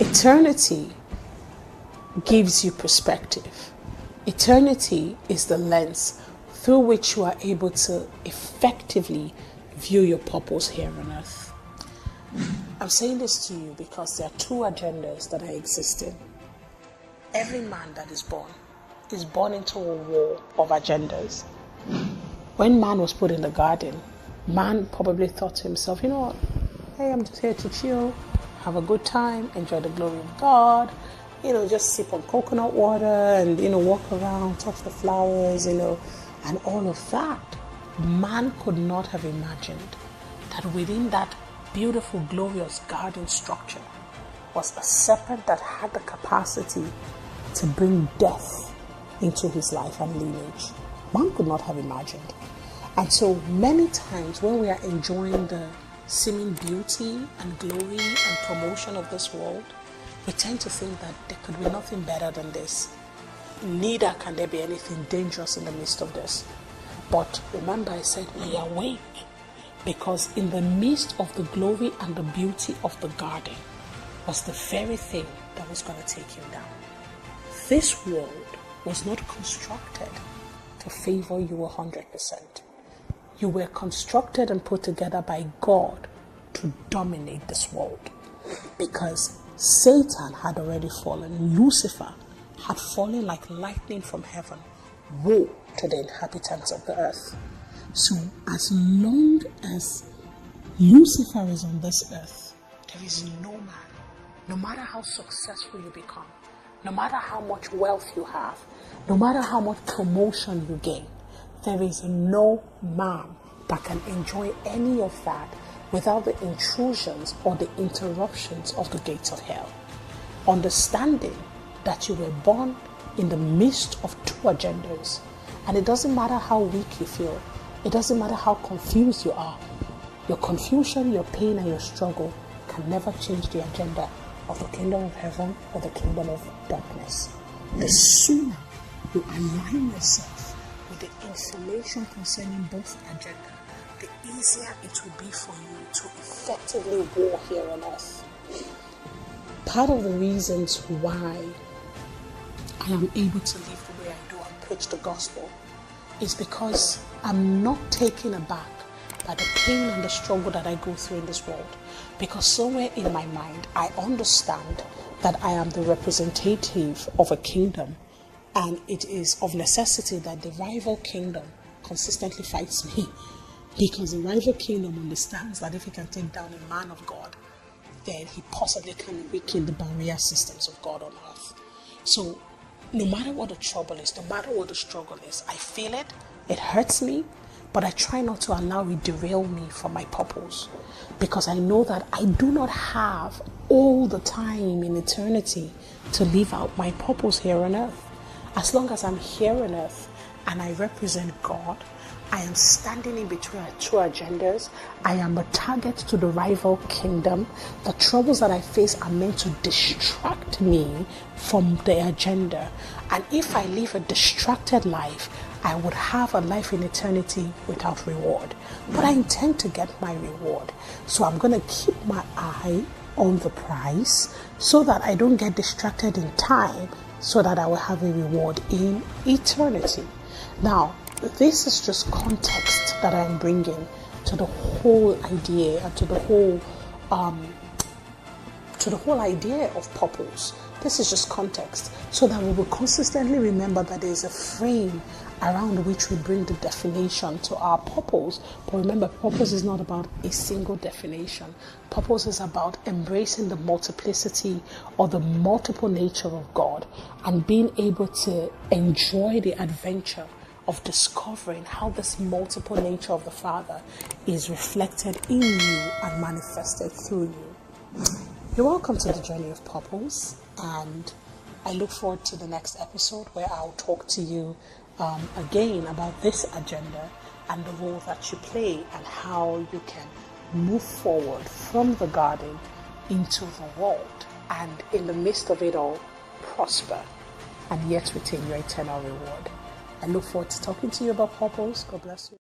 Eternity gives you perspective. Eternity is the lens through which you are able to effectively view your purpose here on earth. I'm saying this to you because there are two agendas that are existing. Every man that is born into a war of agendas. When man was put in the garden, man probably thought to himself, you know what, hey, I'm just here to chill, have a good time, enjoy the glory of God, just sip on coconut water and, walk around, touch the flowers, and all of that. Man could not have imagined that within that beautiful, glorious garden structure was a serpent that had the capacity to bring death into his life and lineage. Man could not have imagined. And so many times when we are enjoying the seeming beauty and glory and promotion of this world, we tend to think that there could be nothing better than this. Neither can there be anything dangerous in the midst of this. But remember, I said, be awake, because in the midst of the glory and the beauty of the garden was the very thing that was going to take him down. This world was not constructed to favor you 100%. You were constructed and put together by God to dominate this world, because Satan had already fallen. Lucifer had fallen like lightning from heaven. Woe to the inhabitants of the earth. So as long as Lucifer is on this earth, there is no man, no matter how successful you become, no matter how much wealth you have, no matter how much promotion you gain, there is no man that can enjoy any of that without the intrusions or the interruptions of the gates of hell. Understanding that you were born in the midst of two agendas, and it doesn't matter how weak you feel, it doesn't matter how confused you are, your confusion, your pain, and your struggle can never change the agenda of the kingdom of heaven or the kingdom of darkness. The sooner you align yourself with the information concerning both agendas, the easier it will be for you to effectively war here on earth. Part of the reasons why I am able to live the way I do and preach the gospel is because I'm not taken aback by the pain and the struggle that I go through in this world. Because somewhere in my mind, I understand that I am the representative of a kingdom, and it is of necessity that the rival kingdom consistently fights me. Because the rival kingdom understands that if he can take down a man of God, then he possibly can weaken the barrier systems of God on earth. So no matter what the trouble is, no matter what the struggle is, I feel it, it hurts me, but I try not to allow it derail me from my purpose, because I know that I do not have all the time in eternity to live out my purpose here on earth. As long as I'm here on earth and I represent God, I am standing in between two agendas. I am a target to the rival kingdom. The troubles that I face are meant to distract me from the agenda. And if I live a distracted life, I would have a life in eternity without reward. But I intend to get my reward. So I'm going to keep my eye on the prize so that I don't get distracted in time, so that I will have a reward in eternity. Now, this is just context that I'm bringing to the whole idea and to the whole idea of purpose. This is just context so that we will consistently remember that there is a frame around which we bring the definition to our purpose. But remember, purpose is not about a single definition. Purpose is about embracing the multiplicity or the multiple nature of God and being able to enjoy the adventure of discovering how this multiple nature of the Father is reflected in you and manifested through you. You're welcome to the journey of purpose, and I look forward to the next episode where I'll talk to you again about this agenda and the role that you play and how you can move forward from the garden into the world, and in the midst of it all, prosper and yet retain your eternal reward. I look forward to talking to you about purpose. God bless you.